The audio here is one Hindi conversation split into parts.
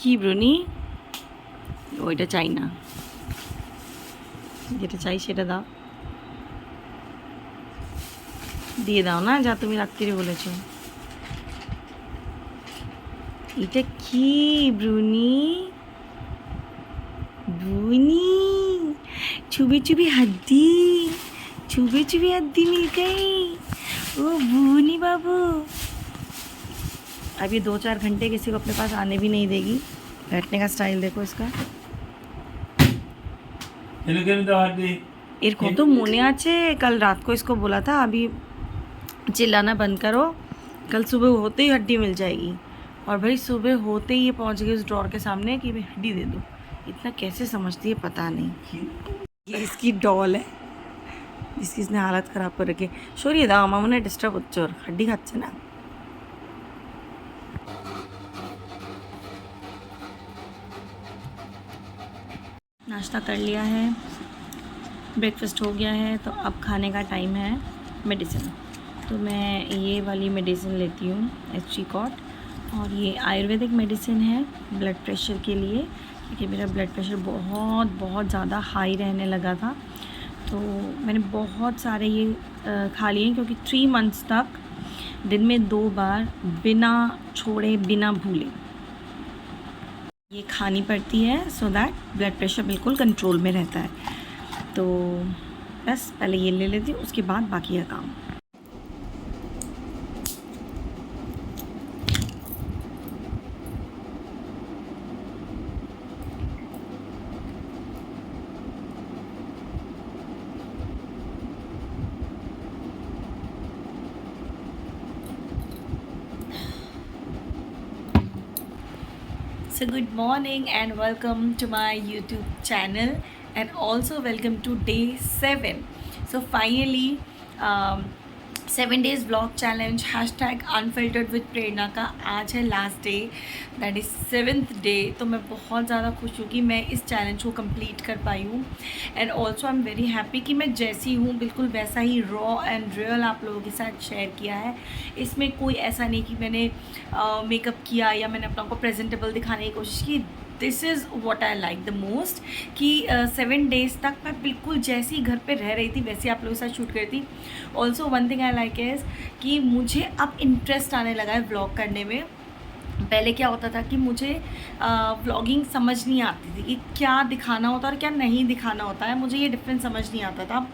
কি ব্রুনি ওইটা চাই না, যেটা চাই সেটা দাও, দিয়ে দাও না যা তুমি রাত্রিরে বলেছো। এটা কি ব্রুনি? ब्रूनी चुभी चुभी हड्डी, चुभी चुभी हड्डी मिल गई। ओ ब्रूनी बाबू, अब ये 2-4 घंटे किसी को अपने पास आने भी नहीं देगी। बैठने का स्टाइल देखो इसका। इनको तो मोने आचे कल रात को इसको बोला था अभी चिल्लाना बंद करो, कल सुबह होते ही हड्डी मिल जाएगी। और भाई सुबह होते ही ये पहुंच गई उस ड्रॉर के सामने कि मैं हड्डी दे दूँ। इतना कैसे समझती है पता नहीं। ये इसकी डॉल है जिसकी इसने हालत ख़राब कर रखी है। সরিয়ে দাও, আমার মনে ডিস্টার্ব হচ্ছে, ওর হাড্ডি খাচ্ছে না। नाश्ता कर लिया है, ब्रेकफास्ट हो गया है, तो अब खाने का टाइम है। मेडिसिन तो मैं ये वाली मेडिसिन लेती हूँ एस्ट्रीकॉट, और ये आयुर्वेदिक मेडिसिन है ब्लड प्रेशर के लिए, क्योंकि मेरा ब्लड प्रेशर बहुत ज़्यादा हाई रहने लगा था। तो मैंने बहुत सारे ये खा लिए, क्योंकि 3 मंथ्स तक दिन में 2 बार बिना छोड़े बिना भूले ये खानी पड़ती है, सो दैट ब्लड प्रेशर बिल्कुल कंट्रोल में रहता है। तो बस पहले ये ले लेती हूँ, उसके बाद बाकी का काम। So good morning and welcome to my YouTube channel, and also welcome to day 7. So finally 7 days vlog challenge #unfiltered with प्रेरणा का आज है last day, that is 7th day. तो मैं बहुत ज़्यादा खुश हूँ कि मैं इस चैलेंज को कंप्लीट कर पाई हूँ, and also I am very happy कि मैं जैसी हूँ बिल्कुल वैसा ही रॉ एंड रियल आप लोगों के साथ शेयर किया है। इसमें कोई ऐसा नहीं कि मैंने मेकअप किया या मैंने अपना को प्रेजेंटेबल दिखाने की कोशिश की। This is what I like the most कि 7 डेज़ तक मैं बिल्कुल जैसी घर पे रह रही थी वैसे आप लोगों के साथ शूट करती थी। Also one thing I like is कि मुझे अब इंटरेस्ट आने लगा है व्लॉग करने में। पहले क्या होता था कि मुझे व्लॉगिंग समझ नहीं आती थी कि क्या दिखाना होता है और क्या नहीं दिखाना होता है। मुझे ये डिफरेंस समझ नहीं आता था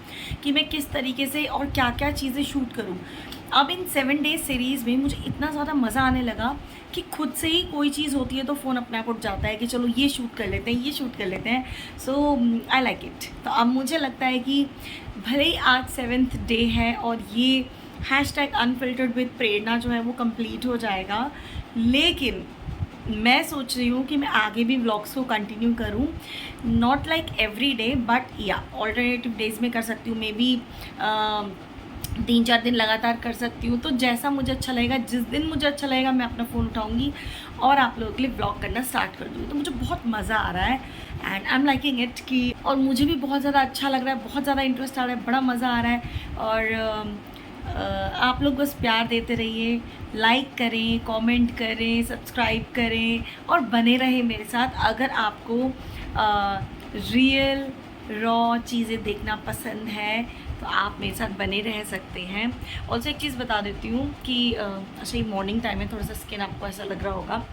कि मैं किस तरीके से और क्या क्या चीज़ें शूट करूँ। अब इन 7 डेज सीरीज़ में मुझे इतना ज़्यादा मज़ा आने लगा कि खुद से ही कोई चीज़ होती है तो फ़ोन अपने आप उठ जाता है कि चलो ये शूट कर लेते हैं, ये शूट कर लेते हैं। सो आई लाइक इट। तो अब मुझे लगता है कि भले ही आज 7th डे है और ये #unfiltered with प्रेरणा जो है वो कंप्लीट हो जाएगा, लेकिन मैं सोच रही हूँ कि मैं आगे भी व्लॉग्स को कंटिन्यू करूँ, not like every day but या ऑल्टरनेटिव डेज़ में कर सकती हूँ। मे बी 3-4 दिन लगातार कर सकती हूँ। तो जैसा मुझे अच्छा लगेगा, जिस दिन मुझे अच्छा लगेगा मैं अपना फ़ोन उठाऊँगी और आप लोगों के लिए व्लॉग करना स्टार्ट कर दूँगी। तो मुझे बहुत मज़ा आ रहा है and I am liking it कि, और मुझे भी बहुत ज़्यादा अच्छा लग रहा है, बहुत ज़्यादा इंटरेस्ट आ रहा है, बड़ा मज़ा आ रहा है। और आप लोग बस प्यार देते रहिए, लाइक करें, कमेंट करें, सब्सक्राइब करें और बने रहें मेरे साथ। अगर आपको रियल रॉ चीज़ें देखना पसंद है तो आप मेरे साथ बने रह सकते हैं। ऑल्सो एक चीज़ बता देती हूँ कि अच्छा ये मॉर्निंग टाइम है, थोड़ा सा स्किन आपको ऐसा लग रहा होगा।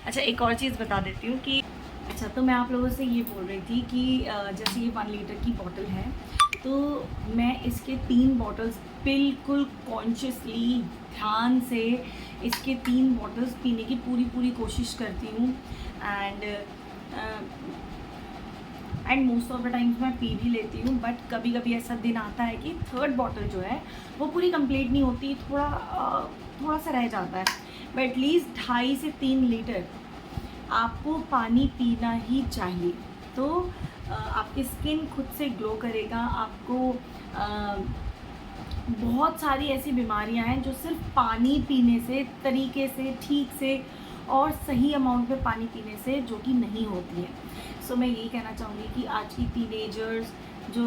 अच्छा एक और चीज़ बता देती हूँ कि अच्छा तो मैं आप लोगों से ये बोल रही थी कि जैसे ये 1 लीटर की बॉटल है, तो मैं इसके 3 बॉटल्स बिल्कुल कॉन्शियसली ध्यान से इसके 3 बॉटल्स पीने की पूरी कोशिश करती हूँ। And most of the times मैं पी भी लेती हूँ, बट कभी कभी ऐसा दिन आता है कि 3rd बॉटल जो है वो पूरी कंप्लीट नहीं होती, थोड़ा सा रह जाता है। बट एटलीस्ट 2.5 से 3 लीटर आपको पानी पीना ही चाहिए। तो आपकी स्किन खुद से ग्लो करेगा। आपको बहुत सारी ऐसी बीमारियां हैं जो सिर्फ पानी पीने से, तरीके से, ठीक से और सही अमाउंट में पानी पीने से जो कि नहीं होती है। सो मैं यही कहना चाहूँगी कि आज की टीनेजर्स जो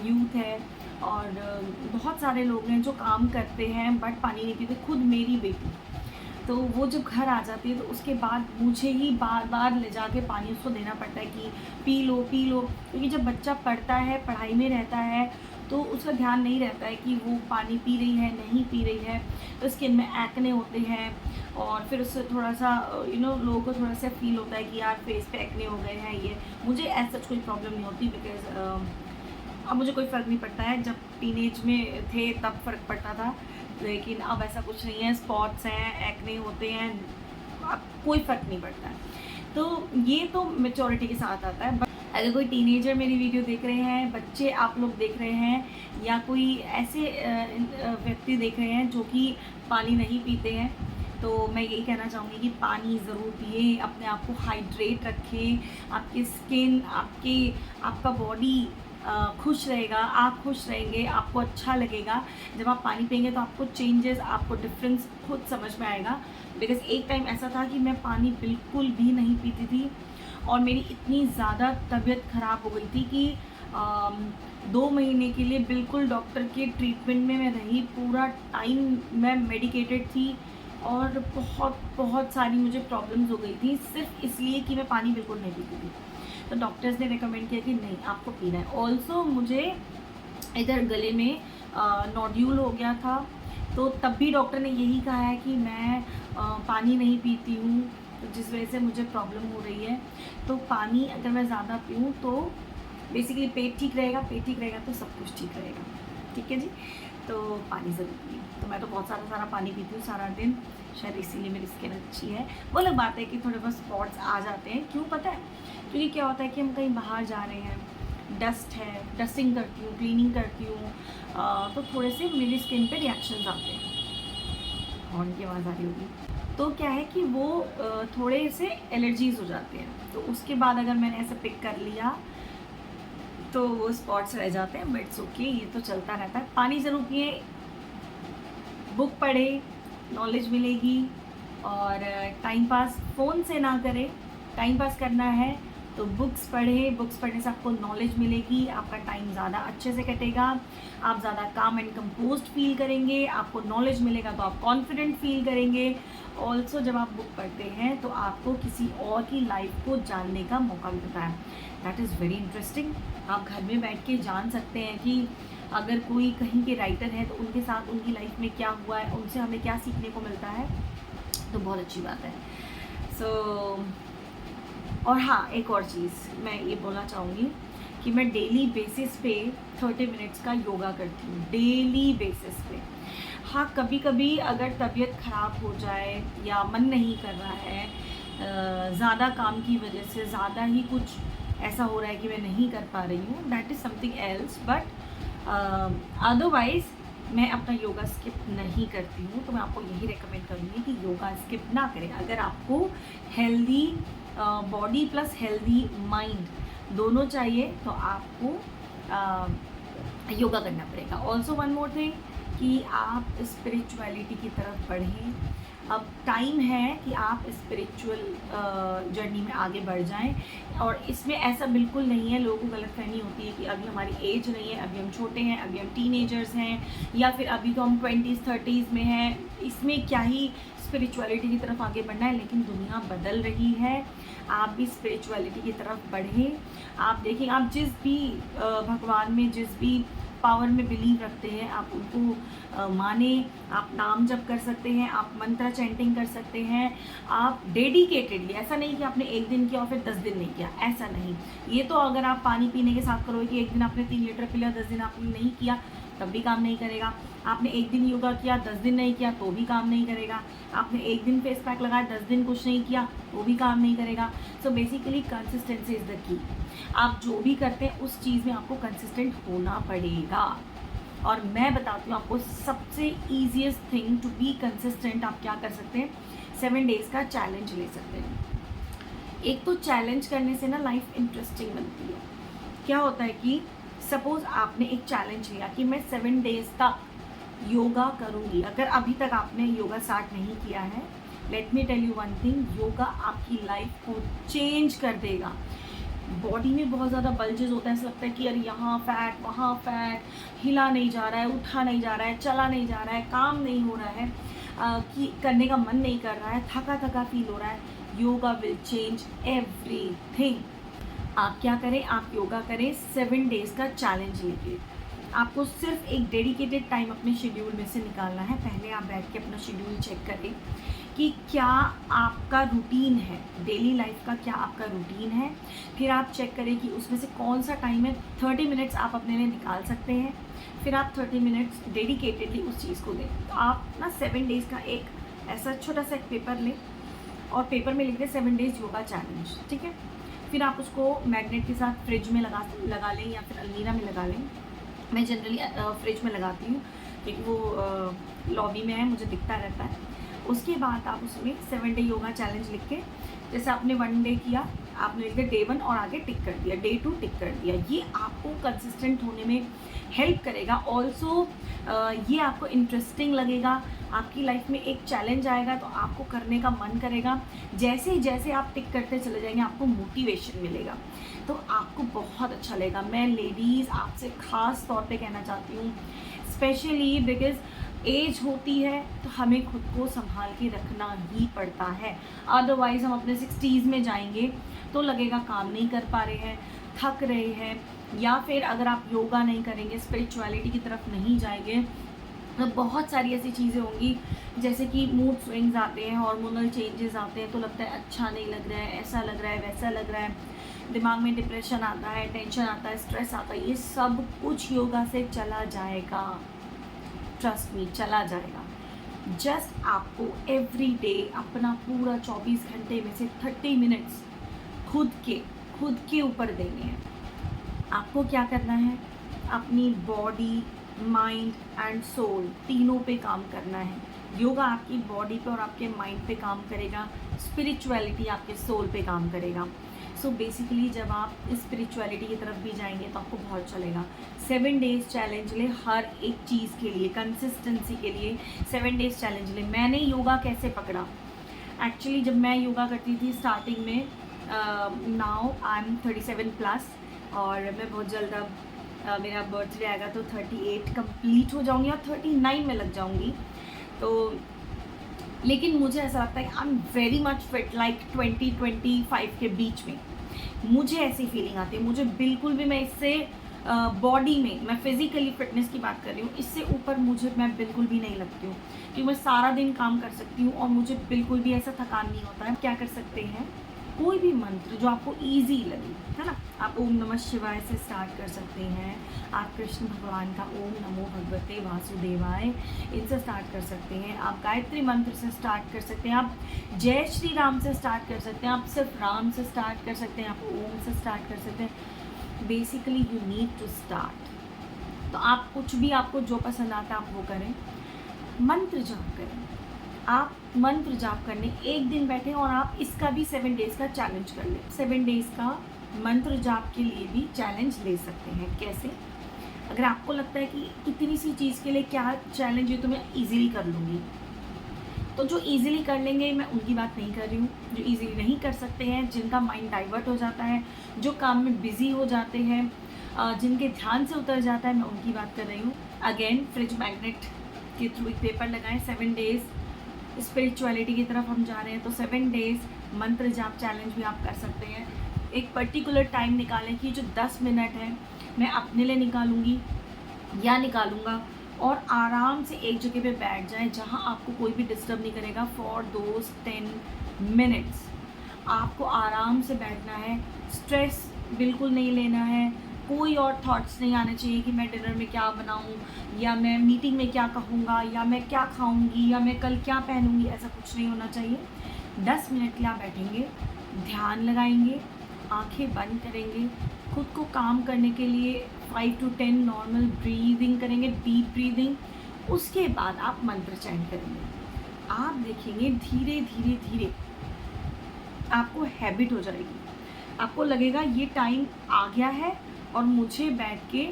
यूथ है और बहुत सारे लोग हैं जो काम करते हैं बट पानी नहीं पीते। खुद मेरी बेटी तो वो जब घर आ जाती है तो उसके बाद मुझे ही बार बार ले जाके पानी उसको देना पड़ता है कि पी लो पी लो, क्योंकि जब बच्चा पढ़ता है, पढ़ाई में रहता है, तो उसका ध्यान नहीं रहता है कि वो पानी पी रही है नहीं पी रही है, तो स्किन में एक्ने होते हैं और फिर उससे थोड़ा सा लोगों को थोड़ा सा फील होता है कि यार फेस पे एक्ने हो गए हैं। ये मुझे ऐसा कोई प्रॉब्लम नहीं होती, बिकॉज अब मुझे कोई फ़र्क नहीं पड़ता है। जब टीनेज में थे तब फ़र्क पड़ता था, लेकिन अब ऐसा कुछ नहीं है। स्पॉट्स हैं, एक्ने होते हैं, अब कोई फ़र्क नहीं पड़ता है। तो ये तो मैच्योरिटी के साथ आता है। अगर कोई टीनेजर मेरी वीडियो देख रहे हैं, बच्चे आप लोग देख रहे हैं, या कोई ऐसे व्यक्ति देख रहे हैं जो कि पानी नहीं पीते हैं, तो मैं यही कहना चाहूँगी कि पानी ज़रूर पिए, अपने आप को हाइड्रेट रखें। आपकी स्किन, आपका बॉडी खुश रहेगा, आप खुश रहेंगे, आपको अच्छा लगेगा। जब आप पानी पिएंगे तो आपको चेंजेस, आपको डिफरेंस खुद समझ में आएगा। बिकॉज़ एक टाइम ऐसा था कि मैं पानी बिल्कुल भी नहीं पीती थी और मेरी इतनी ज़्यादा तबीयत ख़राब हो गई थी कि 2 महीने के लिए बिल्कुल डॉक्टर के ट्रीटमेंट में मैं रही। पूरा टाइम मैं मेडिकेटेड थी और बहुत बहुत सारी मुझे प्रॉब्लम्स हो गई थी, सिर्फ इसलिए कि मैं पानी बिल्कुल नहीं पीती थी। तो डॉक्टर्स ने रिकमेंड किया कि नहीं, आपको पीना है। ऑल्सो मुझे इधर गले में नोड्यूल हो गया था, तो तब भी डॉक्टर ने यही कहा है कि मैं पानी नहीं पीती हूँ, तो जिस वजह से मुझे प्रॉब्लम हो रही है। तो पानी अगर मैं ज़्यादा पीऊँ तो बेसिकली पेट ठीक रहेगा, पेट ठीक रहेगा तो सब कुछ ठीक रहेगा। ठीक है जी, तो पानी ज़रूर पिए। तो मैं तो बहुत सारा पानी पीती हूँ सारा दिन, शायद इसीलिए मेरी स्किन अच्छी है। वो अलग बात है कि थोड़े बहुत स्पॉट्स आ जाते हैं, क्यों पता है? क्योंकि क्या होता है कि हम कहीं बाहर जा रहे हैं, डस्ट है, डस्टिंग करती हूँ, क्लीनिंग करती हूँ, तो थोड़े से मेरी स्किन पे रिएक्शंस आते हैं। हॉर्न की आवाज़ आ रही होगी। तो क्या है कि वो थोड़े से एलर्जीज़ हो जाते हैं, तो उसके बाद अगर मैंने ऐसे पिक कर लिया तो वो स्पॉट्स रह जाते हैं। बट ओके, ये तो चलता रहता है। पानी ज़रूर पिए, बुक पढ़े, नॉलेज मिलेगी। और टाइम पास फ़ोन से ना करें। टाइम पास करना है तो बुक्स पढ़े, बुक्स पढ़ने से आपको नॉलेज मिलेगी, आपका टाइम ज़्यादा अच्छे से कटेगा, आप ज़्यादा काम एंड कंपोज्ड फील करेंगे, आपको नॉलेज मिलेगा तो आप कॉन्फिडेंट फील करेंगे। ऑल्सो जब आप बुक पढ़ते हैं तो आपको किसी और की लाइफ को जानने का मौका मिलता है। That is very interesting. आप घर में बैठ के जान सकते हैं कि अगर कोई कहीं के राइटर हैं तो उनके साथ उनकी लाइफ में क्या हुआ है, उनसे हमें क्या सीखने को मिलता है, तो बहुत अच्छी बात है। और हाँ, एक और चीज़ मैं ये बोलना चाहूँगी कि मैं डेली बेसिस पे 30 मिनट्स का योगा करती हूँ, डेली बेसिस पे। हाँ, कभी कभी अगर तबीयत ख़राब हो जाए या मन नहीं कर रहा है, ज़्यादा काम की वजह से ज़्यादा ही कुछ ऐसा हो रहा है कि मैं नहीं कर पा रही हूँ, that is something else. But otherwise मैं अपना योगा स्किप नहीं करती हूँ। तो मैं आपको यही रेकमेंड करूँगी कि योगा स्किप ना करें। अगर आपको healthy body plus healthy mind दोनों चाहिए तो आपको योगा करना पड़ेगा। ऑल्सो वन मोर थिंग कि आप स्पिरिचुअलिटी की तरफ बढ़ें। अब टाइम है कि आप स्पिरिचुअल जर्नी में आगे बढ़ जाएं। और इसमें ऐसा बिल्कुल नहीं है, लोगों को गलतफहमी होती है कि अभी हमारी एज नहीं है, अभी हम छोटे हैं, अभी हम टीनेजर्स हैं, या फिर अभी तो हम 20s 30s में हैं, इसमें क्या ही स्पिरिचुअलिटी की तरफ आगे बढ़ना है। लेकिन दुनिया बदल रही है, आप भी स्पिरिचुअलिटी की तरफ बढ़ें। आप देखिए, आप जिस भी भगवान में, जिस भी पावर में बिलीव रखते हैं, आप उनको माने। आप नाम जप कर सकते हैं, आप मंत्र चैंटिंग कर सकते हैं, आप डेडिकेटेडली, ऐसा नहीं कि आपने एक दिन किया और फिर 10 दिन नहीं किया, ऐसा नहीं। ये तो अगर आप पानी पीने के साथ करोगे कि एक दिन आपने 3 लीटर पी लिया, 10 दिन आपने नहीं किया, तब भी काम नहीं करेगा। आपने एक दिन योगा किया, 10 दिन नहीं किया, तो भी काम नहीं करेगा। आपने एक दिन फेस पैक लगाया, 10 दिन कुछ नहीं किया, तो भी काम नहीं करेगा। So basically consistency is the key. आप जो भी करते हैं उस चीज़ में आपको कंसिस्टेंट होना पड़ेगा। और मैं बताती हूँ आपको सबसे easiest thing to be consistent. आप क्या कर सकते हैं, 7 डेज़ का चैलेंज ले सकते हैं। एक तो चैलेंज करने से ना लाइफ इंटरेस्टिंग बनती है। क्या होता है कि सपोज़ आपने एक चैलेंज लिया कि मैं 7 डेज़ तक योगा करूँगी। अगर अभी तक आपने योगा स्टार्ट नहीं किया है, let me tell you one thing, yoga आपकी लाइफ को चेंज कर देगा। बॉडी में बहुत ज़्यादा बल्जेस होता है, ऐसा लगता है कि यार यहाँ फैट, वहाँ फैट, हिला नहीं जा रहा है, उठा नहीं जा रहा है, चला नहीं जा रहा है, काम नहीं हो रहा है। कि करने का मन नहीं कर रहा है, थका थका फील हो रहा है, योगा विल चेंज एवरीथिंग। आप क्या करें, आप योगा करें 7 डेज़ का चैलेंज लेके। आपको सिर्फ एक डेडिकेटेड टाइम अपने शेड्यूल में से निकालना है। पहले आप बैठ के अपना शेड्यूल चेक करें कि क्या आपका रूटीन है, डेली लाइफ का क्या आपका रूटीन है। फिर आप चेक करें कि उसमें से कौन सा टाइम है, 30 मिनट्स आप अपने लिए निकाल सकते हैं। फिर आप 30 मिनट्स डेडिकेटेडली उस चीज़ को दें। तो आप ना 7 डेज़ का एक ऐसा छोटा सा एक पेपर लें और पेपर में लिख दें 7 डेज़ योगा चैलेंज, ठीक है। फिर आप उसको मैग्नेट के साथ फ्रिज में लगा लें या फिर अलमीरा में लगा लें। मैं जनरली फ्रिज में लगाती हूँ क्योंकि वो लॉबी में है, मुझे दिखता रहता है। उसके बाद आप उसमें 7 डे योगा चैलेंज लिख के, जैसे आपने 1 डे किया, आपने लिख दिया Day 1 और आगे टिक कर दिया, Day 2 टिक कर दिया। ये आपको कंसिस्टेंट होने में हेल्प करेगा। ऑल्सो ये आपको इंटरेस्टिंग लगेगा। आपकी लाइफ में एक चैलेंज आएगा तो आपको करने का मन करेगा। जैसे जैसे आप टिक करते चले जाएंगे आपको मोटिवेशन मिलेगा, तो आपको बहुत अच्छा लगेगा। मैं लेडीज़ आपसे ख़ास तौर पे कहना चाहती हूँ, स्पेशली बिकॉज़ एज होती है तो हमें खुद को संभाल के रखना ही पड़ता है। अदरवाइज़ हम अपने 60s में जाएंगे तो लगेगा काम नहीं कर पा रहे हैं, थक रहे हैं, या फिर अगर आप योगा नहीं करेंगे, स्पिरिचुअलिटी की तरफ नहीं जाएंगे, तो बहुत सारी ऐसी चीज़ें होंगी जैसे कि मूड स्विंग्स आते हैं, हार्मोनल चेंजेस आते हैं, तो लगता है अच्छा नहीं लग रहा है, ऐसा लग रहा है, वैसा लग रहा है, दिमाग में डिप्रेशन आता है, टेंशन आता है, स्ट्रेस आता है। ये सब कुछ योगा से चला जाएगा, ट्रस्ट मी, चला जाएगा। जस्ट आपको एवरी डे अपना पूरा 24 घंटे में से 30 मिनट्स खुद के ऊपर देने हैं। आपको क्या करना है, अपनी बॉडी, माइंड एंड सोल तीनों पे काम करना है। योगा आपकी बॉडी पे और आपके माइंड पे काम करेगा, स्पिरिचुअलिटी आपके सोल पे काम करेगा। सो बेसिकली जब आप स्पिरिचुअलिटी की तरफ भी जाएंगे तो आपको बहुत चलेगा। 7 डेज़ चैलेंज ले, हर एक चीज़ के लिए, कंसिस्टेंसी के लिए 7 डेज़ चैलेंज ले। मैंने योगा कैसे पकड़ा, एक्चुअली जब मैं योगा करती थी स्टार्टिंग में, नाउ आई एम 37+ और मैं बहुत जल्द अब मेरा बर्थडे आएगा तो 38 कंप्लीट हो जाऊंगी और 39 में लग जाऊंगी। तो लेकिन मुझे ऐसा लगता है I am very much fit, like 20-25 के बीच में मुझे ऐसी फीलिंग आती है। मुझे बिल्कुल भी, मैं इससे बॉडी में, मैं फिज़िकली फिटनेस की बात कर रही हूँ, इससे ऊपर मैं बिल्कुल भी नहीं लगती हूँ, क्योंकि मैं सारा दिन काम कर सकती हूँ और मुझे बिल्कुल भी ऐसा थकान नहीं होता है। क्या कर सकते हैं, कोई भी मंत्र जो आपको ईजी लगे, है ना। आप ओम नमः शिवाय से स्टार्ट कर सकते हैं, आप कृष्ण भगवान का ओम नमो भगवते वासुदेवाय इनसे स्टार्ट कर सकते हैं, आप गायत्री मंत्र से स्टार्ट कर सकते हैं, आप जय श्री राम से स्टार्ट कर सकते हैं, आप सिर्फ राम से स्टार्ट कर सकते हैं, आप ओम से स्टार्ट कर सकते हैं। Basically you need to start. तो आप कुछ भी, आपको जो पसंद आता है आप वो करें। मंत्र जाप करें, आप मंत्र जाप करने एक दिन बैठे और आप इसका भी 7 डेज़ का चैलेंज कर लें। 7 डेज़ का मंत्र जाप के लिए भी चैलेंज ले सकते हैं। कैसे, अगर आपको लगता है कि इतनी सी चीज़ के लिए क्या चैलेंज है तो मैं ईजिली कर लूँगी, तो जो ईजिली कर लेंगे मैं उनकी बात नहीं कर रही हूँ। जो ईजिली नहीं कर सकते हैं, जिनका माइंड डाइवर्ट हो जाता है, जो काम में बिज़ी हो जाते हैं, जिनके ध्यान से उतर जाता है, मैं उनकी बात कर रही हूँ। अगेन फ्रिज मैग्नेट के थ्रू एक पेपर लगाएं, 7 डेज़ स्पिरिचुअलिटी की तरफ हम जा रहे हैं तो 7 डेज़ मंत्र जाप चैलेंज भी आप कर सकते हैं। एक पर्टिकुलर टाइम निकालें कि जो 10 मिनट है मैं अपने लिए निकालूंगी या निकालूंगा, और आराम से एक जगह पे बैठ जाएं जहां आपको कोई भी डिस्टर्ब नहीं करेगा। फॉर दोज 10 मिनट्स आपको आराम से बैठना है, स्ट्रेस बिल्कुल नहीं लेना है, कोई और थॉट्स नहीं आने चाहिए कि मैं डिनर में क्या बनाऊं, या मैं मीटिंग में क्या कहूँगा, या मैं क्या खाऊंगी, या मैं कल क्या पहनूंगी, ऐसा कुछ नहीं होना चाहिए। 10 मिनट के लिए आप बैठेंगे, ध्यान लगाएंगे, आंखें बंद करेंगे, खुद को काम करने के लिए 5 to 10 नॉर्मल ब्रीदिंग करेंगे, डीप ब्रीदिंग। उसके बाद आप मंत्र चैंट करेंगे। आप देखेंगे धीरे धीरे धीरे आपको हैबिट हो जाएगी, आपको लगेगा ये टाइम आ गया है और मुझे बैठ के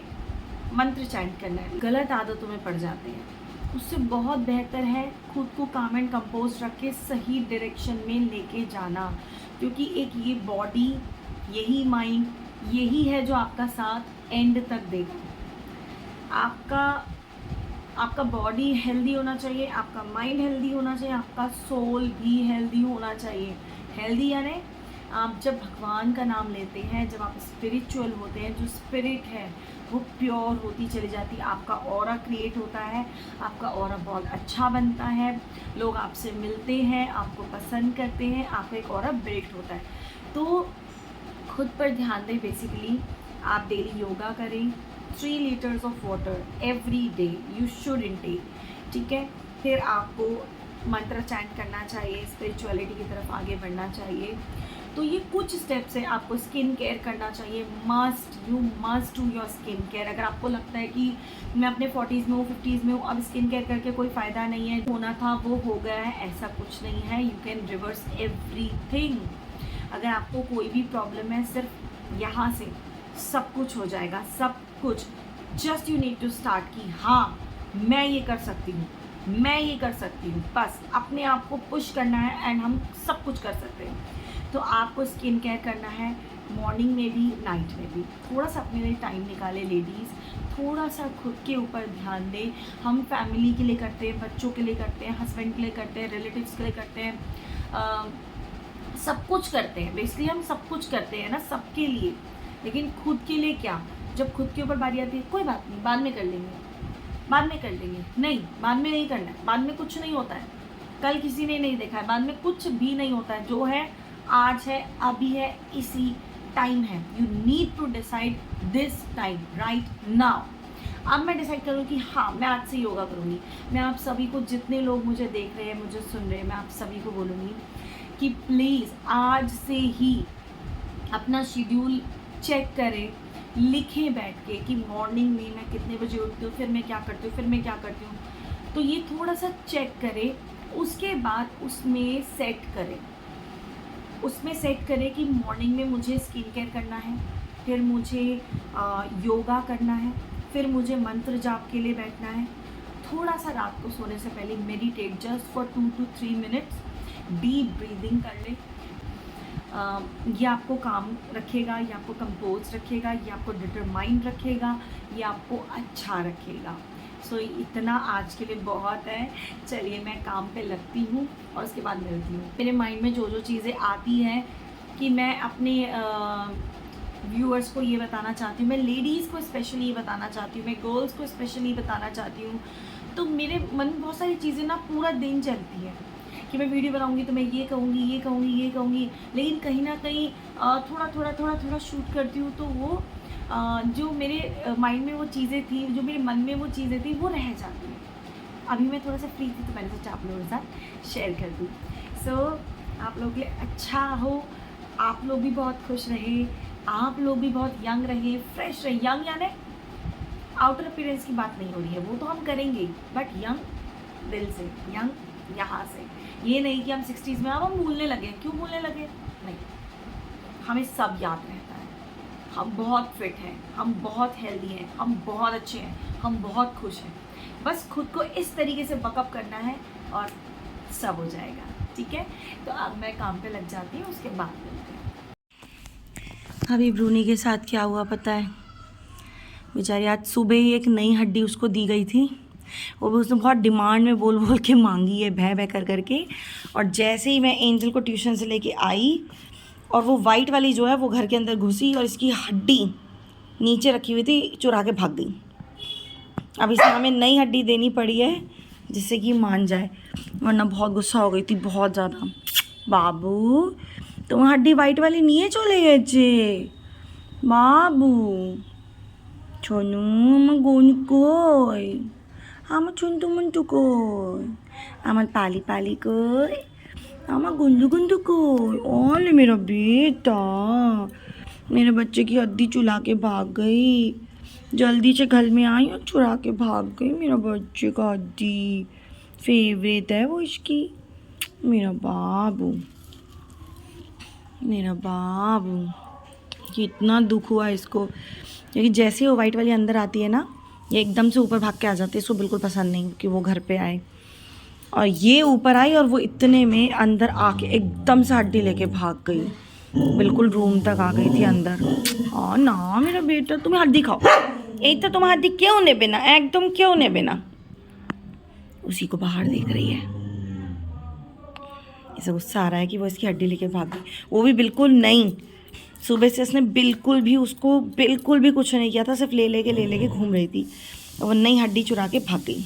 मंत्र चैंट करना है। गलत आदतों में पड़ जाते हैं, उससे बहुत बेहतर है खुद को काम एंड कंपोज रख के सही डायरेक्शन में लेके जाना, क्योंकि एक ये बॉडी, यही माइंड, यही है जो आपका साथ एंड तक देगा। आपका आपका बॉडी हेल्दी होना चाहिए, आपका माइंड हेल्दी होना चाहिए, आपका सोल भी हेल्दी होना चाहिए। हेल्दी यानी आप जब भगवान का नाम लेते हैं, जब आप स्पिरिचुअल होते हैं, जो स्पिरिट है वो प्योर होती चली जाती है, आपका ऑरा क्रिएट होता है, आपका ऑरा बहुत अच्छा बनता है, लोग आपसे मिलते हैं, आपको पसंद करते हैं, आपका एक ऑरा बिल्ड होता है। तो खुद पर ध्यान दें। बेसिकली आप डेली योगा करें, 3 litres of water every day you should intake, ठीक है। फिर आपको मंत्र चैंट करना चाहिए, स्पिरिचुअलिटी की तरफ आगे बढ़ना चाहिए। तो ये कुछ स्टेप्स है। आपको स्किन केयर करना चाहिए, you must do your skin care. अगर आपको लगता है कि मैं अपने 40s में हूँ, 50s में हूँ, अब स्किन केयर करके कोई फ़ायदा नहीं है, होना था वो हो गया है, ऐसा कुछ नहीं है। You can reverse everything. अगर आपको कोई भी प्रॉब्लम है, सिर्फ यहाँ से सब कुछ हो जाएगा, सब कुछ। Just you need to start कि हाँ मैं ये कर सकती हूँ, मैं ये कर सकती हूँ। बस अपने आप को पुश करना है एंड हम सब कुछ कर सकते हैं। तो आपको स्किन केयर करना है, मॉर्निंग में भी नाइट में भी। थोड़ा सा अपने लिए टाइम निकाले लेडीज़, थोड़ा सा खुद के ऊपर ध्यान दें। हम फैमिली के लिए करते हैं, बच्चों के लिए करते हैं, हस्बैंड के लिए करते हैं, रिलेटिव्स के लिए करते हैं, सब कुछ करते हैं। बेसिकली हम सब कुछ करते हैं ना सबके लिए, लेकिन खुद के लिए क्या? जब खुद के ऊपर बारी आती है, कोई बात नहीं, बाद में कर लेंगे, बाद में कर लेंगे। नहीं, बाद में नहीं करना है, बाद में कुछ नहीं होता है। कल किसी ने नहीं देखा है, बाद में कुछ भी नहीं होता है। जो है आज है, अभी है, इसी टाइम है। You need to decide this time right now. अब मैं डिसाइड करूँ कि हाँ मैं आज से योगा करूँगी। मैं आप सभी को, जितने लोग मुझे देख रहे हैं, मुझे सुन रहे हैं, मैं आप सभी को बोलूँगी कि प्लीज़ आज से ही अपना शेड्यूल चेक करें, लिखें बैठ के कि मॉर्निंग में मैं कितने बजे उठती हूँ, फिर मैं क्या करती हूँ, फिर मैं क्या करती हूँ। तो ये थोड़ा सा चेक करें, उसके बाद उसमें सेट करें कि मॉर्निंग में मुझे स्किन केयर करना है, फिर मुझे योगा करना है, फिर मुझे मंत्र जाप के लिए बैठना है। थोड़ा सा रात को सोने से पहले meditate just for 2 to 3 minutes, deep breathing कर ले। ये आपको काम रखेगा, ये आपको कंपोज रखेगा, ये आपको डिटरमाइंड रखेगा, ये आपको अच्छा रखेगा। सो इतना आज के लिए बहुत है। चलिए मैं काम पे लगती हूँ और उसके बाद मिलती हूँ। मेरे माइंड में जो जो चीज़ें आती हैं कि मैं अपने व्यूअर्स को ये बताना चाहती हूँ, मैं लेडीज़ को स्पेशली ये बताना चाहती हूँ, मैं गर्ल्स को स्पेशली बताना चाहती हूँ। तो मेरे मन में बहुत सारी चीज़ें ना पूरा दिन चलती है कि मैं वीडियो बनाऊंगी तो मैं ये कहूँगी, ये कहूँगी, ये कहूँगी, लेकिन कहीं ना कहीं थोड़ा शूट करती हूँ तो वो जो मेरे माइंड में वो चीज़ें थी, जो मेरे मन में वो चीज़ें थी, वो रह जाती हैं। अभी मैं थोड़ा सा फ्री थी तो मैंने सोचा आप लोगों के साथ शेयर कर दूँ। सो आप लोगों के लिए अच्छा हो, आप लोग भी बहुत खुश रहे, आप लोग भी बहुत यंग रहे, फ्रेश रहे। यंग यानी आउटर अपीयरेंस की बात नहीं हो रही है, वो तो हम करेंगे, बट यंग दिल से, यंग यहाँ से। ये नहीं कि हम 60s में अब हम भूलने लगे। क्यों भूलने लगे? नहीं, हमें सब याद रहता है। हम बहुत फिट हैं, हम बहुत हेल्दी हैं, हम बहुत अच्छे हैं, हम बहुत खुश हैं। बस खुद को इस तरीके से बकअप करना है और सब हो जाएगा, ठीक है। तो अब मैं काम पे लग जाती हूँ, उसके बाद मिलते हैं। अभी ब्रूनी के साथ क्या हुआ पता है? बेचारी आज सुबह ही एक नई हड्डी उसको दी गई थी, वो भी उसने बहुत डिमांड में बोल बोल के मांगी है, भय भय कर करके। और जैसे ही मैं एंजल को ट्यूशन से लेके आई और वो वाइट वाली जो है वो घर के अंदर घुसी और इसकी हड्डी नीचे रखी हुई थी, चुरा के भाग गई। अब इसे हमें नई हड्डी देनी पड़ी है जिससे कि मान जाए, वरना बहुत गुस्सा हो गई थी, बहुत ज़्यादा। बाबू तुम हड्डी वाइट वाली नहीं चले गए चे बाबू छोनू मगोन कोई আমার চুন্টু মুন্টু কই, আমার পালি পালি কই, আমার गुंदू गुंदू कई। ओले मेरा बेटा, मेरे बच्चे की हड्डी चुरा के भाग गई। जल्दी से घर में आई और चुरा के भाग गई मेरा बच्चे का हड्डी। फेवरेट है वो इसकी। मेरा बाबू, मेरा बाबू। कितना दुख हुआ इसको, क्योंकि जैसे ही वो वाइट वाली अंदर आती है ना, ये एकदम से ऊपर भाग के आ जाती है। इसको बिल्कुल पसंद नहीं कि वो घर पे आए, और ये ऊपर आई और वो इतने में अंदर आके एकदम से हड्डी लेके भाग गई, बिल्कुल रूम तक आ गई थी अंदर। हाँ ना मेरा बेटा, तुम्हें हड्डी खाओ। एक तो तुम्हें हड्डी क्यों ने बिना, एकदम क्यों ने बिना, उसी को बाहर देख रही है। इसे गुस्सा आ रहा है कि वो इसकी हड्डी लेके भाग गई, वो भी बिल्कुल नहीं। सुबह से उसने बिल्कुल भी उसको बिल्कुल भी कुछ नहीं किया था, सिर्फ ले लेके घूम रही थी। वो नई हड्डी चुरा के भाग गई।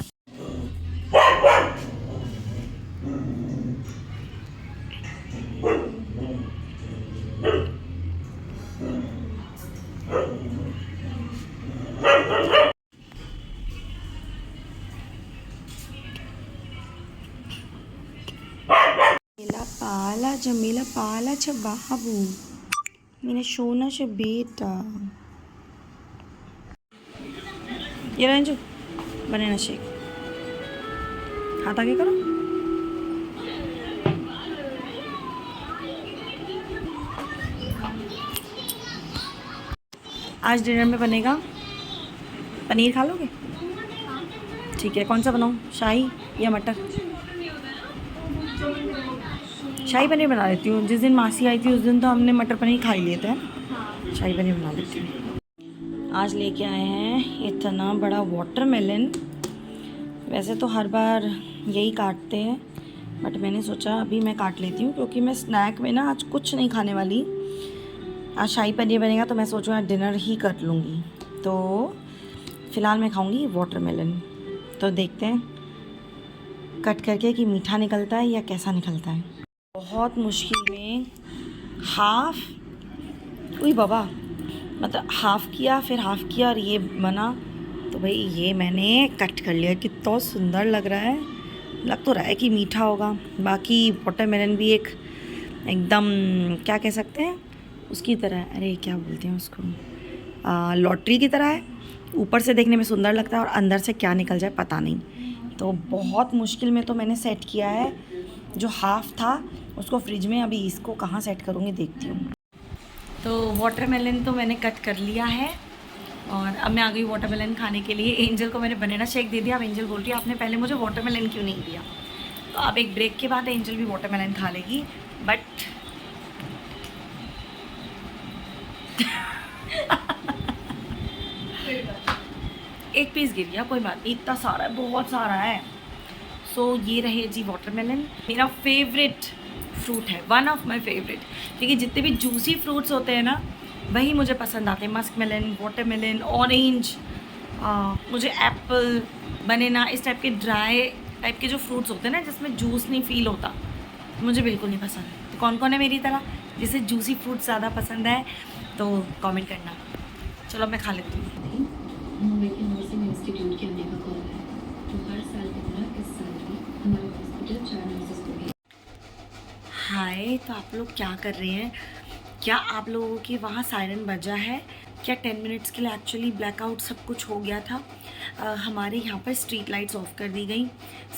जमीला पाला छ बाबू, मेरा सोना छ बेटा। ये रंजू बनाना शेक, हाथ आगे करो। आज डिनर में बनेगा पनीर, खा लोगे? ठीक है, कौन सा बनाऊँ, शाही या मटर? शाही पनीर बना लेती हूँ। जिस दिन मासी आई थी उस दिन तो हमने मटर पनीर खा ही लिए थे। शाही पनीर बना लेती हूँ। आज लेके आए हैं इतना बड़ा वाटरमेलन। वैसे तो हर बार यही काटते हैं, बट मैंने सोचा अभी मैं काट लेती हूँ, क्योंकि मैं स्नैक में ना आज कुछ नहीं खाने वाली। आज शाही पनीर बनेगा तो मैं सोचूँ आज डिनर ही कर लूँगी। तो फ़िलहाल मैं खाऊँगी वाटरमेलन। तो देखते हैं कट करके कि मीठा निकलता है या कैसा निकलता है। बहुत मुश्किल में हाफ, उई बाबा, मतलब हाफ़ किया, फिर हाफ़ किया और ये बना। तो भाई ये मैंने कट कर लिया। कितना सुंदर लग रहा है, लग तो रहा है कि मीठा होगा। बाकी वाटरमेलन भी एक एकदम क्या कह सकते हैं उसकी तरह, अरे क्या बोलते हैं उसको, लॉटरी की तरह है। ऊपर से देखने में सुंदर लगता है और अंदर से क्या निकल जाए पता नहीं। तो बहुत मुश्किल में तो मैंने सेट किया है। जो हाफ़ था उसको फ्रिज में, अभी इसको कहाँ सेट करूँगी देखती हूँ। तो वाटरमेलन तो मैंने कट कर लिया है और अब मैं आ गई वाटरमेलन खाने के लिए। एंजल को मैंने बनाना शेक दे दिया। अब एंजल बोल रही है आपने पहले मुझे वाटरमेलन क्यों नहीं दिया। तो अब एक ब्रेक के बाद एंजल भी वाटरमेलन खा लेगी। बट एक पीस गिर गया, कोई बात नहीं, इतना सारा है, बहुत सारा है। सो ये रहे जी वाटरमेलन, मेरा फेवरेट फ्रूट है, वन ऑफ माई फेवरेट। क्योंकि जितने भी जूसी फ्रूट्स होते हैं ना वही मुझे पसंद आते हैं। मस्कमेलन, वाटरमेलन, ऑरेंज, मुझे एप्पल, बनाना, इस टाइप के ड्राई टाइप के जो फ्रूट्स होते हैं ना जिसमें जूस नहीं फील होता, मुझे बिल्कुल नहीं पसंद। तो कौन कौन है मेरी तरह जिसे जूसी फ्रूट्स ज़्यादा पसंद है तो कमेंट करना। चलो मैं खा लेती हूँ। इंस्टीट्यूट के आने का कॉल है, जो हर साल की तरह इस साल भी हमारे हॉस्पिटल 4 नर्सेस को भी। हाय, तो आप लोग क्या कर रहे हैं? क्या आप लोगों के वहाँ सायरन बजा है क्या? 10 मिनट्स के लिए एक्चुअली ब्लैकआउट सब कुछ हो गया था। हमारे यहाँ पर स्ट्रीट लाइट्स ऑफ कर दी गई।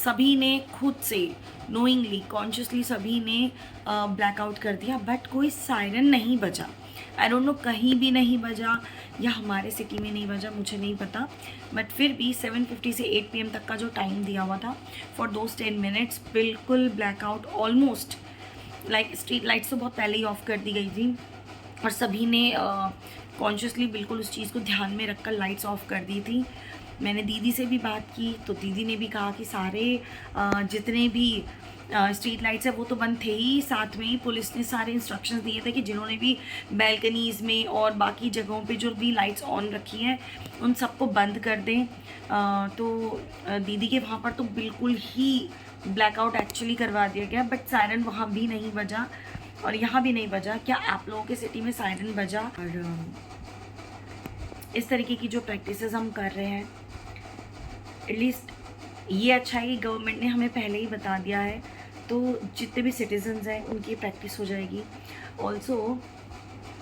सभी ने खुद से नोइंगली, कॉन्शियसली सभी ने ब्लैकआउट कर दिया, बट कोई सायरन नहीं बजा। आई डोंट नो, कहीं भी नहीं बजा या हमारे सिटी में नहीं बजा, मुझे नहीं पता। बट फिर भी 7:50 से 8 PM तक का जो टाइम दिया हुआ था, फॉर दोज 10 मिनट्स बिल्कुल blackout, almost like street lights तो बहुत पहले ही ऑफ कर दी गई थी और सभी ने कॉन्शियसली बिल्कुल उस चीज़ को ध्यान में रखकर लाइट्स ऑफ कर दी थी। मैंने दीदी से भी बात की तो दीदी ने भी कहा कि सारे जितने भी स्ट्रीट लाइट्स है वो तो बंद थे ही, साथ में ही पुलिस ने सारे इंस्ट्रक्शंस दिए थे कि जिन्होंने भी बैल्कनीज़ में और बाकी जगहों पे जो भी लाइट्स ऑन रखी हैं उन सबको बंद कर दें। तो दीदी के वहाँ पर तो बिल्कुल ही ब्लैकआउट एक्चुअली करवा दिया गया, बट सायरन वहाँ भी नहीं बजा और यहाँ भी नहीं बजा। क्या आप लोगों के सिटी में सायरन बजा? और इस तरीके की जो प्रैक्टिसेस हम कर रहे हैं, एटलीस्ट ये अच्छा है कि गवर्नमेंट ने हमें पहले ही बता दिया है, तो जितने भी सिटीजन्स हैं उनकी प्रैक्टिस हो जाएगी। ऑल्सो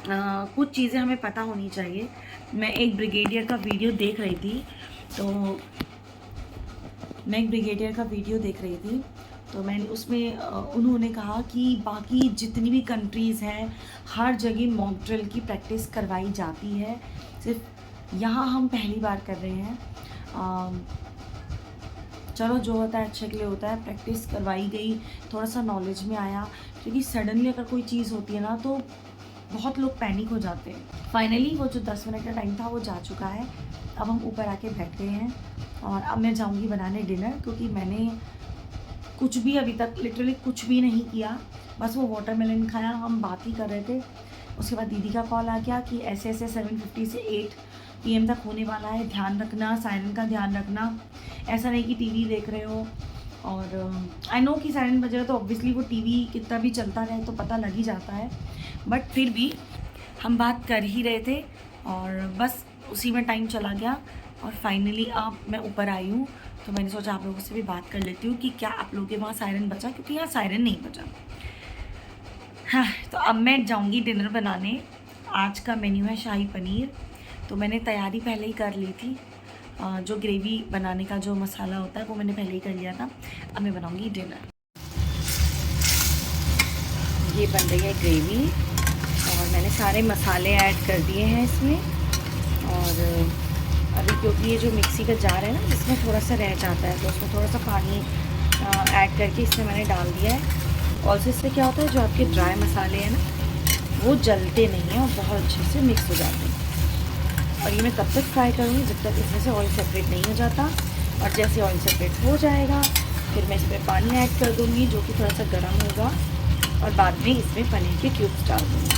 कुछ चीज़ें हमें पता होनी चाहिए। मैं एक ब्रिगेडियर का वीडियो देख रही थी तो मैंने उसमें उन्होंने कहा कि बाकी जितनी भी कंट्रीज़ हैं हर जगह मॉक ड्रिल की प्रैक्टिस करवाई जाती है, सिर्फ यहाँ हम पहली बार कर रहे हैं। चलो जो होता है अच्छे के लिए होता है। प्रैक्टिस करवाई गई, थोड़ा सा नॉलेज में आया, क्योंकि सडनली अगर कोई चीज़ होती है ना तो बहुत लोग पैनिक हो जाते हैं। फाइनली वो जो 10 मिनट का टाइम था वो जा चुका है। अब हम ऊपर आके बैठ गए हैं और अब मैं जाऊंगी बनाने डिनर, क्योंकि मैंने कुछ भी अभी तक लिटरली कुछ भी नहीं किया, बस वो वाटरमेलन खाया, हम बात ही कर रहे थे। उसके बाद दीदी का कॉल आ गया कि ऐसे ऐसे 7:50 से 8 PM तक होने वाला है, ध्यान रखना, सायरन का ध्यान रखना, ऐसा नहीं कि टीवी देख रहे हो। और आई नो कि सायरन बजेगा तो ऑब्वियसली वो टीवी कितना भी चलता रहे तो पता लग ही जाता है, बट फिर भी हम बात कर ही रहे थे और बस उसी में टाइम चला गया। और फाइनली अब मैं ऊपर आई हूँ, तो मैंने सोचा आप लोगों से भी बात कर लेती हूँ कि क्या आप लोगों के वहाँ सायरन बचा, क्योंकि यहाँ सायरन नहीं बचा। हाँ, तो अब मैं जाऊँगी डिनर बनाने। आज का मेन्यू है शाही पनीर, तो मैंने तैयारी पहले ही कर ली थी। जो ग्रेवी बनाने का जो मसाला होता है वो मैंने पहले ही कर लिया था। अब मैं बनाऊँगी डिनर। ये बन रही है ग्रेवी और मैंने सारे मसाले ऐड कर दिए हैं इसमें। और अभी क्योंकि ये जो मिक्सी का जार है ना, इसमें थोड़ा सा रह जाता है, तो उसमें थोड़ा सा पानी ऐड करके इसमें मैंने डाल दिया है। और इससे क्या होता है, जो आपके ड्राई मसाले हैं ना वो जलते नहीं हैं और बहुत अच्छे से मिक्स हो जाते हैं। और ये मैं तब तक फ्राई करूँगी जब तक इसमें से ऑयल सेपरेट नहीं हो जाता। और जैसे ऑयल सेपरेट हो जाएगा फिर मैं इसमें पानी ऐड कर दूँगी, जो कि थोड़ा सा गर्म होगा, और बाद में इसमें पनीर के क्यूब्स डाल दूँगी।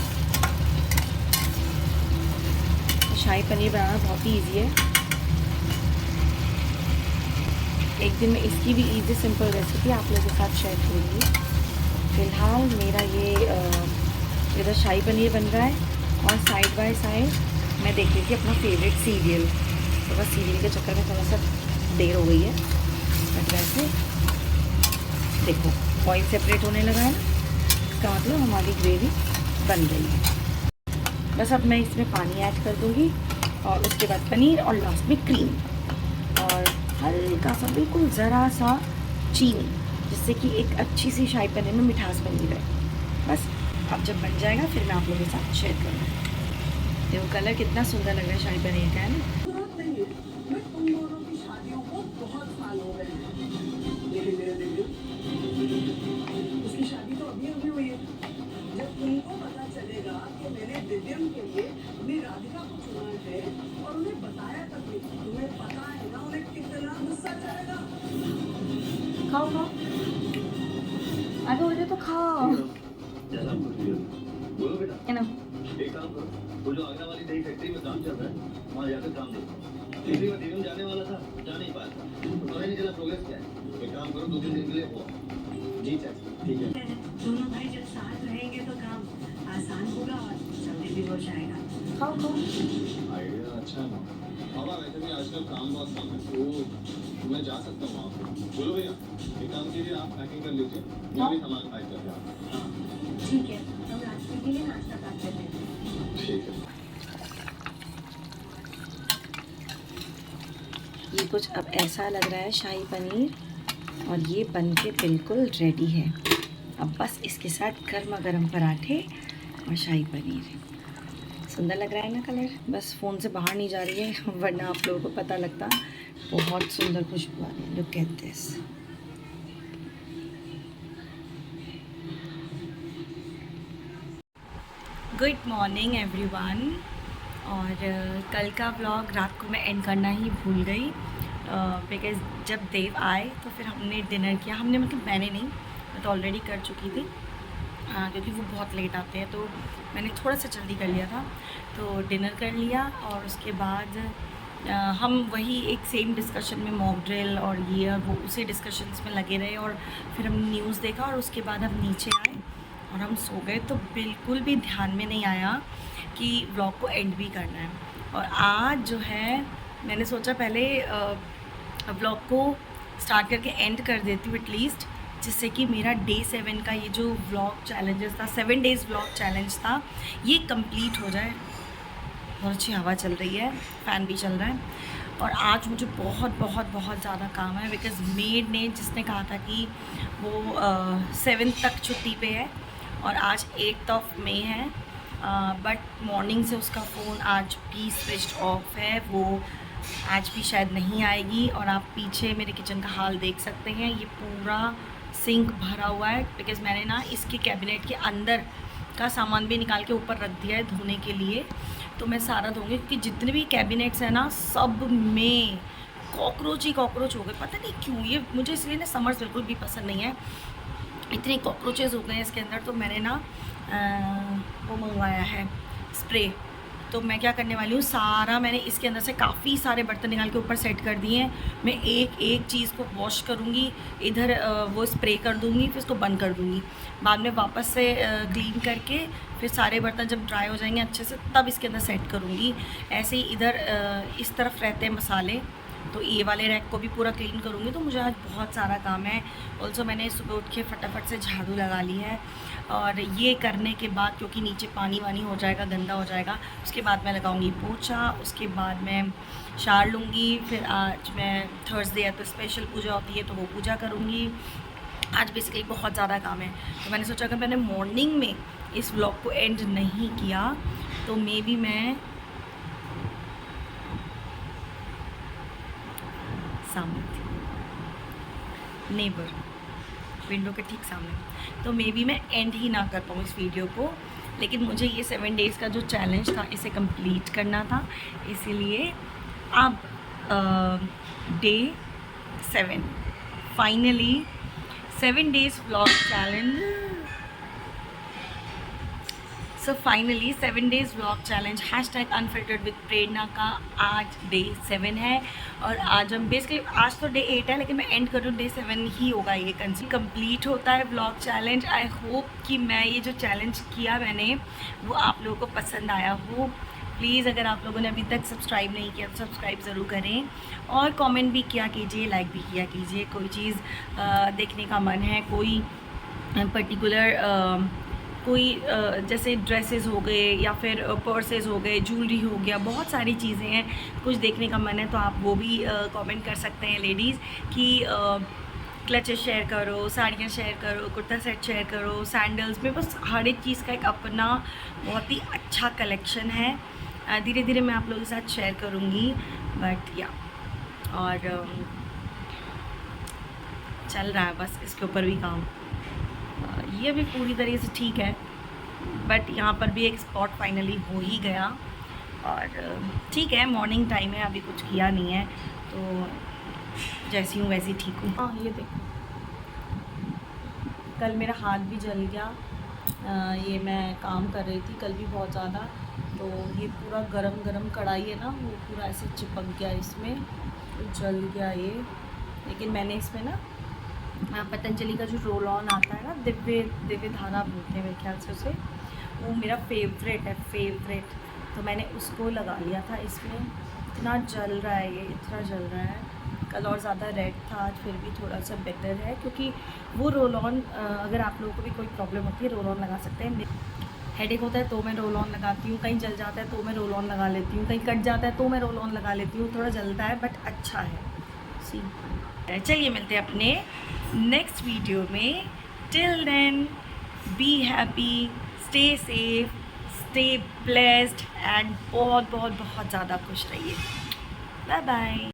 तो शाही पनीर बनाना बहुत ही ईजी है। एक दिन मैं इसकी भी ईजी सिंपल रेसिपी आप लोगों के साथ शेयर करूँगी। फ़िलहाल मेरा ये इधर शाही पनीर बन रहा है और साइड बाय साइड मैं देख रही थी अपना फेवरेट सीरियल। तो बस सीरियल के चक्कर में थोड़ा सा देर हो गई है, बट वैसे देखो ऑयल सेपरेट होने लगा है ना, इसका मतलब हमारी ग्रेवी बन रही है। बस अब मैं इसमें पानी ऐड कर दूँगी और उसके बाद पनीर और लास्ट में क्रीम और हल्का सा बिल्कुल ज़रा सा चीनी, जिससे कि एक अच्छी सी शाही पनीर में मिठास बनी रहे। बस अब जब बन जाएगा फिर मैं आप लोगों के साथ शेयर करूँगी। देखो कलर कितना सुंदर लग रहा है शाही पनीर का, है ना। उसकी शादी तो अभी अभी हुई है। जब तुमको पता चलेगा कि मैंने दिव्यम के लिए अपनी राधिका को चुना है और उन्हें बताया तक नहीं, तुम्हें पता है ना उन्हें कितना गुस्सा चलेगा। खाओ खाओ, आगे हो जाए तो खाओ। जैसा बोलो बेटा, है ना। एक काम करो, वो जो आगरा वाली नई फैक्ट्री में काम चल रहा है वहाँ जाकर काम देखो। पिछली बार दिव्यम जाने वाला था, जा नहीं पाया, तो पता नहीं चला प्रोग्रेस क्या है। एक काम करो, 2-3 दिन के लिए हो। जी चाची, ठीक है। दोनों भाई जब साथ रहेंगे तो काम आसान होगा और जल्दी भी हो जाएगा। खाओ खाओ। आइडिया अच्छा है। बाबा वैसे भी आजकल काम बहुत कम है, तो मैं जा सकता हूँ वहाँ पे। बोलो भैया, एक काम कीजिए, आप पैकिंग कर लीजिए, मैं भी सामान पैक कर रहा हूँ। हाँ ठीक है, हम रास्ते के लिए नाश्ता पैक कर लेते हैं। ठीक है। ये कुछ अब ऐसा लग रहा है शाही पनीर, और ये बन के बिल्कुल रेडी है। अब बस इसके साथ गर्मा गर्म पराठे और शाही पनीर। सुंदर लग रहा है ना कलर, बस फ़ोन से बाहर नहीं जा रही है वरना आप लोगों को पता लगता। बहुत सुंदर खुशबू आ रही है, look at this. Good morning everyone. और कल का व्लॉग रात को मैं एंड करना ही भूल गई, बिकॉज़ जब देव आए तो फिर हमने डिनर किया। हमने मतलब मैंने नहीं, मैं तो ऑलरेडी कर चुकी थी, क्योंकि वो बहुत लेट आते हैं, तो मैंने थोड़ा सा जल्दी कर लिया था। तो डिनर कर लिया और उसके बाद हम वही एक सेम डिस्कशन में मॉक ड्रिल और ये और वो उसी डिस्कशंस में लगे रहे। और फिर हम न्यूज़ देखा और उसके बाद हम नीचे आए और हम सो गए। तो बिल्कुल भी ध्यान में नहीं आया कि व्लॉग को एंड भी करना है। और आज जो है मैंने सोचा पहले व्लॉग को स्टार्ट करके एंड कर देती हूँ एटलीस्ट, जिससे कि मेरा डे 7 का ये जो व्लॉग चैलेंजेस था, 7 डेज़ व्लॉग चैलेंज था, ये कंप्लीट हो जाए। बहुत अच्छी हवा चल रही है, फ़ैन भी चल रहा है। और आज मुझे बहुत बहुत बहुत ज़्यादा काम है, बिकॉज़ मेड ने जिसने कहा था कि वो 7 तक छुट्टी पे है और आज 8 मई है, बट मॉर्निंग से उसका फ़ोन आज भी स्विच ऑफ है, वो आज भी शायद नहीं आएगी। और आप पीछे मेरे किचन का हाल देख सकते हैं, ये पूरा सिंक भरा हुआ है, बिकॉज़ मैंने ना इसके कैबिनेट के अंदर का सामान भी निकाल के ऊपर रख दिया है धोने के लिए। तो मैं सारा धोऊंगी, क्योंकि जितने भी कैबिनेट्स हैं ना सब में कॉकरोच ही कॉकरोच हो गए, पता नहीं क्यों। ये मुझे इसलिए ना समर्स बिल्कुल भी पसंद नहीं है, इतने कॉकरोचेज़ हो गए हैं इसके अंदर। तो मैंने ना वो मंगवाया है स्प्रे। तो मैं क्या करने वाली हूँ, सारा मैंने इसके अंदर से काफ़ी सारे बर्तन निकाल के ऊपर सेट कर दिए हैं। मैं एक एक चीज़ को वॉश करूँगी, इधर वो स्प्रे कर दूँगी, फिर इसको बंद कर दूँगी। बाद में वापस से क्लीन करके फिर सारे बर्तन जब ड्राई हो जाएंगे अच्छे से, तब इसके अंदर सेट करूँगी। ऐसे ही इधर इस तरफ रहते हैं मसाले, तो ये वाले रैक को भी पूरा क्लीन करूँगी। तो मुझे आज बहुत सारा काम है। ऑल्सो मैंने सुबह उठ के फटाफट से झाड़ू लगा ली है, और ये करने के बाद, क्योंकि नीचे पानी वानी हो जाएगा, गंदा हो जाएगा, उसके बाद मैं लगाऊंगी पोछा। उसके बाद मैं शार लूँगी। फिर आज मैं थर्सडे है तो स्पेशल पूजा होती है, तो वो पूजा करूँगी। आज बेसिकली बहुत ज़्यादा काम है। तो मैंने सोचा कि मैंने मॉर्निंग में इस व्लॉग को एंड नहीं किया, तो मे बी मैं सामने थी, नेबर विंडो के ठीक सामने, तो मे बी मैं एंड ही ना कर पाऊँ इस वीडियो को। लेकिन मुझे ये 7 डेज़ का जो चैलेंज था, इसे कंप्लीट करना था, इसीलिए अब day 7 finally 7 days vlog challenge. So finally 7 days vlog challenge #unfiltered with Prerna का आज डे 7 है। और आज हम बेसिकली, आज तो डे 8 है, लेकिन मैं एंड कर रही हूँ, डे 7 ही होगा ये कंप्लीट होता है व्लॉग चैलेंज। आई होप कि मैं ये जो चैलेंज किया मैंने, वो आप लोगों को पसंद आया हो। प्लीज़ अगर आप लोगों ने अभी तक सब्सक्राइब नहीं किया तो सब्सक्राइब ज़रूर करें, और कमेंट भी किया कीजिए, लाइक भी किया कीजिए। कोई चीज़ देखने का मन है, कोई पर्टिकुलर कोई जैसे ड्रेसेस हो गए, या फिर पर्सेस हो गए, ज्वेलरी हो गया, बहुत सारी चीज़ें हैं, कुछ देखने का मन है, तो आप वो भी कमेंट कर सकते हैं लेडीज़ कि क्लचेस शेयर करो, साड़ियाँ शेयर करो, कुर्ता सेट शेयर करो, सैंडल्स में, बस हर एक चीज़ का एक अपना बहुत ही अच्छा कलेक्शन है। धीरे धीरे मैं आप लोगों के साथ शेयर करूँगी, बट या और चल रहा है बस इसके ऊपर भी काम। ये भी पूरी तरीके से ठीक है, बट यहाँ पर भी एक स्पॉट फाइनली हो ही गया। और ठीक है, मॉर्निंग टाइम है, अभी कुछ किया नहीं है, तो जैसी हूँ वैसी ठीक हूँ। हाँ ये देखो, कल मेरा हाथ भी जल गया। ये मैं काम कर रही थी कल भी बहुत ज़्यादा, तो ये पूरा गरम गरम कढ़ाई है ना, वो पूरा ऐसे चिपक गया इसमें, तो जल गया ये। लेकिन मैंने इसमें ना पतंजलि का जो रोल ऑन आता है ना, दिव्य धारा बोलते हैं मेरे ख्याल से उसे, वो मेरा फेवरेट है, फेवरेट। तो मैंने उसको लगा लिया था इसमें। इतना जल रहा है ये, इतना जल रहा है। कल और ज़्यादा रेड था, आज फिर भी थोड़ा सा बेटर है, क्योंकि वो रोल ऑन, अगर आप लोगों को भी कोई प्रॉब्लम होती है, रोल ऑन लगा सकते हैं। हेडेक होता है तो मैं रोल ऑन लगाती हूँ, कहीं जल जाता है तो मैं रोल ऑन लगा लेती हूँ, कहीं कट जाता है तो मैं रोल ऑन लगा लेती हूँ। थोड़ा जलता है बट अच्छा है। सी चलिए मिलते हैं अपने नेक्स्ट वीडियो में। Till then be happy, stay safe, stay blessed, and बहुत बहुत बहुत ज़्यादा खुश रहिए। Bye bye.